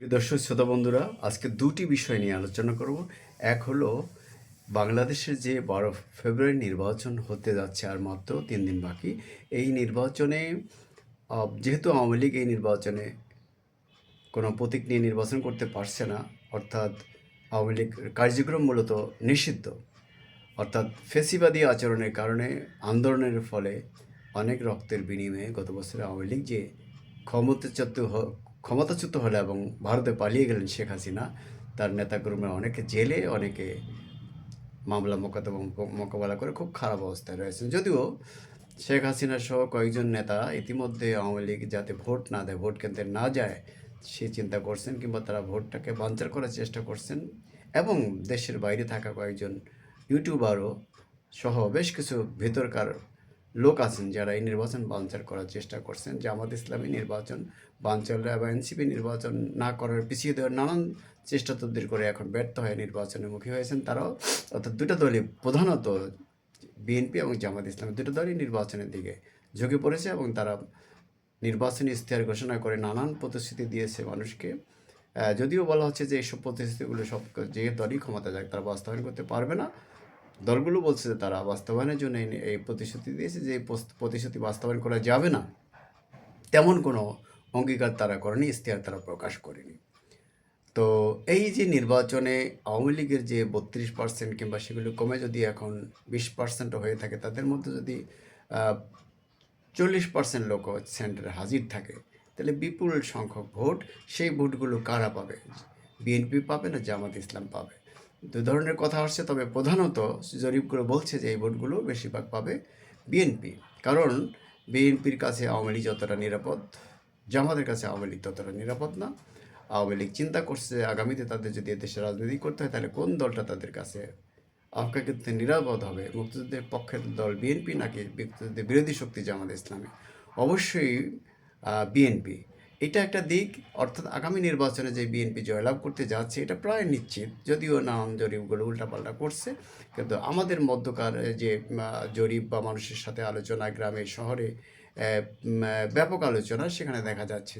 প্রিয় দর্শক শ্রোতা বন্ধুরা, আজকে দুটি বিষয় নিয়ে আলোচনা করব। এক হলো বাংলাদেশের যে 12 ফেব্রুয়ারি নির্বাচন হতে যাচ্ছে, আর মাত্র 3 দিন বাকি। এই নির্বাচনে যেহেতু আওয়ামী লীগ এই নির্বাচনে কোনো প্রতীক নিয়ে নির্বাচন করতে পারছে না, অর্থাৎ আওয়ামী লীগ কার্যক্রম মূলত নিষিদ্ধ, অর্থাৎ ফেসিবাদী আচরণের কারণে আন্দোলনের ফলে অনেক রক্তের বিনিময়ে গত বছর আওয়ামী লীগ যে ক্ষমতাচ্যুত ক্ষমতাচ্যুত হলে এবং ভারতে পালিয়ে গেলেন শেখ হাসিনা, তার নেতাকর্মীরা অনেকে জেলে, অনেকে মামলা মোকাবেলা করে খুব খারাপ অবস্থায় রয়েছেন। যদিও শেখ হাসিনা সহ কয়েকজন নেতা ইতিমধ্যে আওয়ামী লীগ যাতে ভোট না দেয়, ভোট কেন্দ্রে না যায়, সে চিন্তা করছেন, কিংবা তারা ভোটটাকে বানচাল করার চেষ্টা করছেন। এবং দেশের বাইরে থাকা কয়েকজন ইউটিউবারও সহ বেশ কিছু ভেতরকার লোক আছেন যারা এই নির্বাচন বানচাল করার চেষ্টা করছেন। জামাত ইসলামী নির্বাচন বানচাল বা এনসিপি নির্বাচন না করার, পিছিয়ে দেওয়ার নানান চেষ্টা তদবির করে এখন ব্যর্থ হয়ে নির্বাচনের মুখী হয়েছেন তারাও। অর্থাৎ দুটো দলই, প্রধানত বিএনপি এবং জামাত ইসলামী, দুটো দলই নির্বাচনের দিকে ঝুঁকে পড়েছে এবং তারা নির্বাচনী ইশতেহার ঘোষণা করে নানান প্রতিশ্রুতি দিয়েছে মানুষকে। যদিও বলা হচ্ছে যে এইসব প্রতিশ্রুতিগুলো সব যে দলই ক্ষমতা যাক তারা বাস্তবায়ন করতে পারবে না। দলগুলো বলছে যে তারা বাস্তবায়নের জন্য এই প্রতিশ্রুতি দিয়েছে, যে এই প্রতিশ্রুতি বাস্তবায়ন করা যাবে না তেমন কোনো অঙ্গীকার তারা করেনি, ইশতেহার তারা প্রকাশ করেনি। তো এই যে নির্বাচনে আওয়ামী লীগের যে 32% কিংবা সেগুলো কমে যদি এখন 20% হয়ে থাকে, তাদের মধ্যে যদি 40% লোক সেন্টারে হাজির থাকে, তাহলে বিপুল সংখ্যক ভোট, সেই ভোটগুলো কারা পাবে? বিএনপি পাবে না জামাত ইসলাম পাবে? দু ধরনের কথা আসছে, তবে প্রধানত জরিপগুলো বলছে যে এই ভোটগুলো বেশিরভাগ পাবে বিএনপি। কারণ বিএনপির কাছে আওয়ামী লীগ যতটা নিরাপদ, জামাতের কাছে আওয়ামী লীগ ততটা নিরাপদ না। আওয়ামী লীগ চিন্তা করছে আগামীতে তাদের যদি এদেশে রাজনীতি করতে হয়, তাহলে কোন দলটা তাদের কাছে অপেক্ষাকৃত নিরাপদ হবে? মুক্তিযুদ্ধের পক্ষের দল বিএনপি নাকি মুক্তিযুদ্ধের বিরোধী শক্তি জামাত ইসলামী? অবশ্যই বিএনপি। এটা একটা দিক। অর্থাৎ আগামী নির্বাচনে যে বিএনপি জয়লাভ করতে যাচ্ছে এটা প্রায় নিশ্চিত, যদিও নানান জরিপগুলো উল্টাপাল্টা করছে। কিন্তু আমাদের মধ্যকার যে জরিপ বা মানুষের সাথে আলোচনা, গ্রামে শহরে ব্যাপক আলোচনা, সেখানে দেখা যাচ্ছে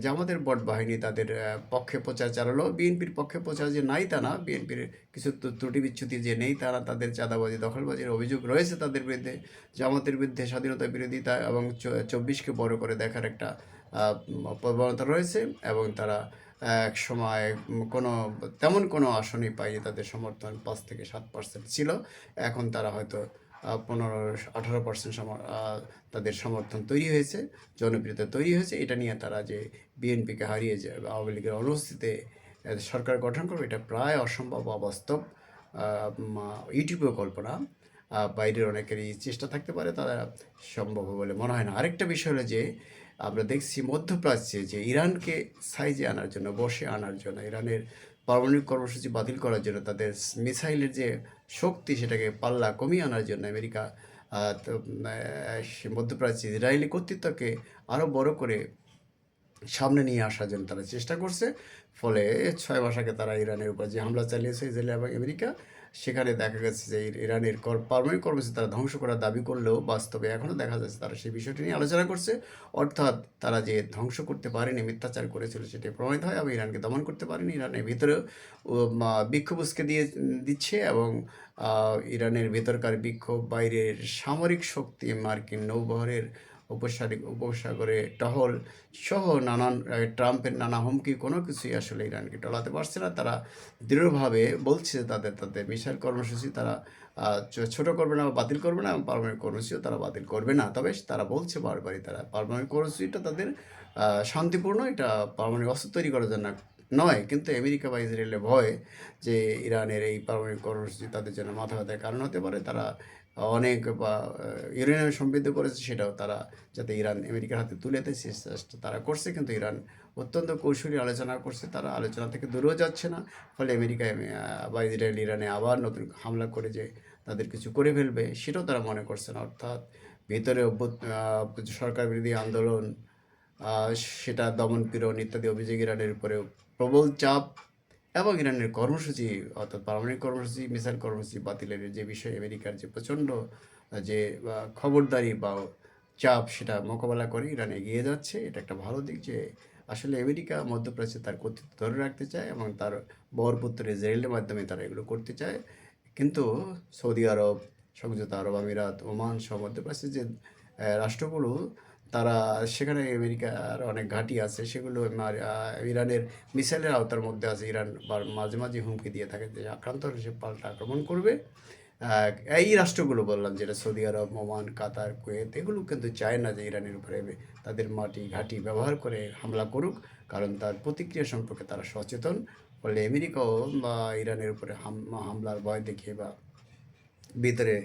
যে আমাদের বট বাহিনী তাদের পক্ষে প্রচার চালালো। বিএনপির পক্ষে প্রচার যে নাই তা না, বিএনপির কিছু ত্রুটি বিচ্ছুতি যে নেই তারা, তাদের চাঁদাবাজি দখলবাজির অভিযোগ রয়েছে তাদের বিরুদ্ধে। জামাতের বিরুদ্ধে স্বাধীনতা বিরোধিতা এবং 24কে বড় করে দেখার একটা প্রবণতা রয়েছে, এবং তারা এক সময় তেমন কোনো আসনই পায়নি, তাদের সমর্থন 5 থেকে 7% ছিল। এখন তারা হয়তো 15-18% তাদের সমর্থন তৈরি হয়েছে, জনপ্রিয়তা তৈরি হয়েছে। এটা নিয়ে তারা যে বিএনপিকে হারিয়ে যাবে, আওয়ামী লীগের অনুপস্থিতিতে সরকার গঠন করবে, এটা প্রায় অসম্ভব, অবাস্তব, ইউটিউবেও কল্পনা। বাইরের অনেকেরই চেষ্টা থাকতে পারে, তারা সম্ভব বলে মনে হয় না। আরেকটা বিষয় হলো যে আমরা দেখছি মধ্যপ্রাচ্যে যে ইরানকে সাইজে আনার জন্য, বসে আনার জন্য, ইরানের পারমাণবিক কর্মসূচি বাতিল করার জন্য, তাদের মিসাইলের যে শক্তি সেটাকে পাল্লা কমিয়ে আনার জন্য আমেরিকা মধ্যপ্রাচ্যে ইসরায়েলি কর্তৃত্বকে আরও বড় করে সামনে নিয়ে আসার জন্য তারা চেষ্টা করছে। ফলে 6 মাস আগে তারা ইরানের উপর যে হামলা চালিয়েছে ইসরায়েল এবং আমেরিকা, সেখানে দেখা গেছে যে ইরানের পারমাণবিক কর্মসূচি তারা ধ্বংস করার দাবি করলেও বাস্তবে এখনও দেখা যাচ্ছে তারা সেই বিষয়টি নিয়ে আলোচনা করছে। অর্থাৎ তারা যে ধ্বংস করতে পারেনি, মিথ্যাচার করেছিল, সেটি প্রমাণিত হয়, এবং ইরানকে দমন করতে পারেনি। ইরানের ভিতরেও বিক্ষোভ উস্কে দিচ্ছে, এবং ইরানের ভেতরকার বিক্ষোভ, বাইরের সামরিক শক্তি, মার্কিন নৌবহরের উপসাগরে টহল সহ নানান ট্রাম্পের নানা হুমকি, কোনো কিছুই আসলে ইরানকে টলাতে পারছে না। তারা দৃঢ়ভাবে বলছে তাদের মিসাইল কর্মসূচি তারা ছোট করবে না বা বাতিল করবে না, এবং পারমাণবিক কর্মসূচিও তারা বাতিল করবে না। তবে তারা বলছে বারবারই তারা পারমাণবিক কর্মসূচিটা তাদের শান্তিপূর্ণ, এটা পারমাণবিক অস্ত্র তৈরি করার জন্য নয়। কিন্তু আমেরিকা বা ইসরায়েলের ভয় যে ইরানের এই পারমাণবিক কর্মসূচি তাদের জন্য মাথা ব্যথার কারণ হতে পারে, তারা অনেক বা ইউরেনিয়াম সমৃদ্ধ করেছে, সেটাও তারা যাতে ইরান আমেরিকার হাতে তুলে দেয় সে চেষ্টা তারা করছে। কিন্তু ইরান অত্যন্ত কৌশলী আলোচনা করছে, তারা আলোচনা থেকে দূরেও যাচ্ছে না। ফলে আমেরিকায় বা ইসরায়েল ইরানে আবার নতুন হামলা করে যে তাদের কিছু করে ফেলবে, সেটাও তারা মনে করছে না। অর্থাৎ ভেতরে সরকার বিরোধী আন্দোলন, সেটা দমন-পীড়ন ইত্যাদি অভিযোগ, ইরানের উপরে প্রবল চাপ, এবং ইরানের কর্মসূচি, অর্থাৎ পারমাণবিক কর্মসূচি, মিসাইল কর্মসূচি বাতিলের যে বিষয়ে আমেরিকার যে প্রচণ্ড যে খবরদারি বা চাপ, সেটা মোকাবেলা করে ইরান এগিয়ে যাচ্ছে। এটা একটা ভালো দিক যে আসলে আমেরিকা মধ্যপ্রাচ্যে তার কর্তৃত্ব ধরে রাখতে চায় এবং তার বরপুত্র ইসরায়েলের মাধ্যমে তারা এগুলো করতে চায়। কিন্তু সৌদি আরব, সংযুক্ত আরব আমিরাত, ওমান সহ মধ্যপ্রাচ্যের যে রাষ্ট্রগুলো, তারা সেখানে আমেরিকার অনেক ঘাঁটি আছে, সেগুলো ইরানের মিসাইলের আওতার মধ্যে আছে। ইরান মাঝে মাঝে হুমকি দিয়ে থাকে যে আক্রান্ত হলে সে পাল্টা আক্রমণ করবে। এই রাষ্ট্রগুলো বললাম, যেটা সৌদি আরব, ওমান, কাতার, কুয়েত, এগুলো কিন্তু চায় না যে ইরানের উপরে তাদের মাটি ঘাঁটি ব্যবহার করে হামলা করুক, কারণ তার প্রতিক্রিয়া সম্পর্কে তারা সচেতন। ফলে আমেরিকাও বা ইরানের উপরে হামলার ভয় দেখিয়ে বা ভিতরে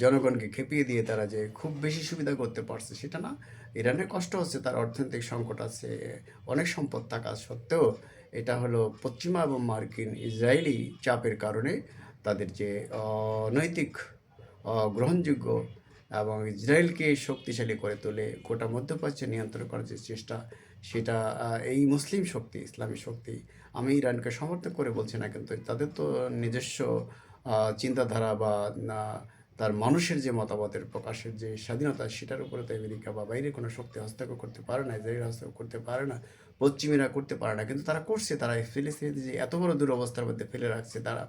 জনগণকে খেপিয়ে দিয়ে তারা যে খুব বেশি সুবিধা করতে পারছে সেটা না। ইরানের কষ্ট হচ্ছে, তার অর্থনৈতিক সংকট আছে, অনেক সম্পদ থাকা সত্ত্বেও এটা হলো পশ্চিমা এবং মার্কিন ইসরায়েলি চাপের কারণে তাদের যে নৈতিক গ্রহণযোগ্য এবং ইসরায়েলকে শক্তিশালী করে তোলে, গোটা মধ্যপ্রাচ্যে নিয়ন্ত্রণ করার যে চেষ্টা, সেটা এই মুসলিম শক্তি, ইসলামী শক্তি। আমি ইরানকে সমর্থন করে বলছি না, কিন্তু তাদের তো নিজস্ব চিন্তাধারা বা তার মানুষের যে মতামতের প্রকাশের যে স্বাধীনতা, সেটার উপরে তো আমেরিকা বা বাইরে কোনো শক্তি হস্তক্ষেপ করতে পারে না, ইসরায়েল হস্তক্ষেপ করতে পারে না, পশ্চিমীরা করতে পারে না। কিন্তু তারা করছে, তারা ফিলিস্তিনিদের যে এত বড় দুরবস্থার মধ্যে ফেলে রাখছে, তারা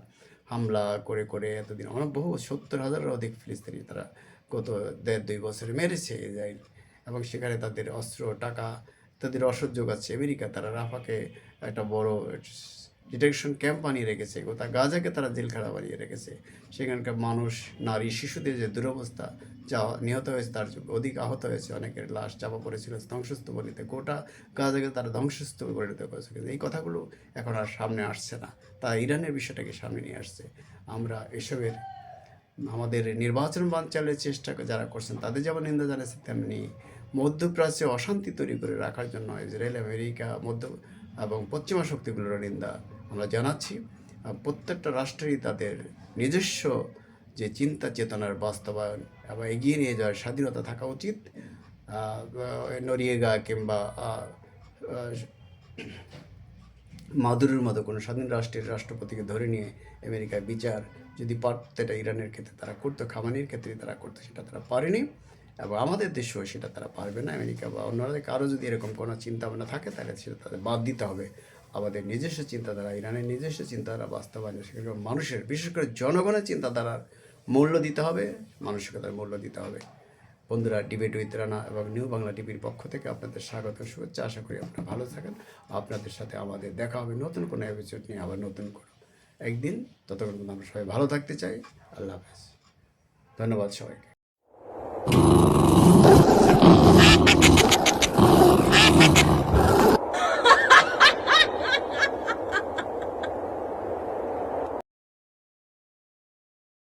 হামলা করে করে এতদিন অনেক বহু 70,000-এর অধিক ফিলিস্তিনি তারা গত 1.5-2 বছরে মেরেছে ইসরায়েল। এবং সেখানে তাদের অস্ত্র, টাকা, তাদের রসদ যোগাচ্ছে আমেরিকা। তারা রাফাকে একটা বড় ডিটেকশন ক্যাম্প বানিয়ে রেখেছে, গোটা গাজাকে তারা জেলখানা বানিয়ে রেখেছে। সেখানকার মানুষ, নারী, শিশুদের যে দুরবস্থা, যা নিহত হয়েছে তার অধিক আহত হয়েছে, অনেকের লাশ চাপা পড়েছিল ধ্বংসস্তূপে, গোটা গাজাকে তারা ধ্বংসস্তূপে পরিণত করেছে। কিন্তু এই কথাগুলো এখন আর সামনে আসছে না, তারা ইরানের বিষয়টাকে সামনে নিয়ে আসছে। আমরা এসবের আমাদের নির্বাচন বানচালের চেষ্টা যারা করছেন তাদের যেমন নিন্দা জানাচ্ছে, তেমনি মধ্যপ্রাচ্যে অশান্তি তৈরি করে রাখার জন্য ইসরায়েল, আমেরিকা, এবং পশ্চিমা শক্তিগুলোর নিন্দা আমরা জানাচ্ছি। প্রত্যেকটা রাষ্ট্রেরই তাদের নিজস্ব যে চিন্তা চেতনার বাস্তবায়ন এবং এগিয়ে নিয়ে যাওয়ার স্বাধীনতা থাকা উচিত। নরিয়েগা কিংবা মাদুরের মতো কোনো স্বাধীন রাষ্ট্রের রাষ্ট্রপতিকে ধরে নিয়ে আমেরিকার বিচার যদি পারত, এটা ইরানের ক্ষেত্রে তারা করতো, খামানির ক্ষেত্রে তারা করতো, সেটা তারা পারেনি। এবং আমাদের দেশেও সেটা তারা পারবে না। আমেরিকা বা অন্যরা কারো যদি এরকম কোনো চিন্তা ভাবনা থাকে, তাহলে সেটা তাদের বাদ দিতে হবে। আমাদের নিজস্ব চিন্তাধারা, ইরানের নিজস্ব চিন্তাধারা বাস্তবায়নে সেখানে মানুষের, বিশেষ করে জনগণের চিন্তাধারার মূল্য দিতে হবে, মানসিকতার মূল্য দিতে হবে। বন্ধুরা, ডিবেট উইথ রানা এবং নিউ বাংলা টিভির পক্ষ থেকে আপনাদের স্বাগত, শুভেচ্ছা। আশা করি আপনারা ভালো থাকেন। আপনাদের সাথে আমাদের দেখা হবে নতুন কোনো এপিসোড নিয়ে, আবার নতুন কোনো একদিন। ততক্ষণ আমরা সবাই ভালো থাকতে চাই। আল্লাহ হাফেজ। ধন্যবাদ সবাইকে।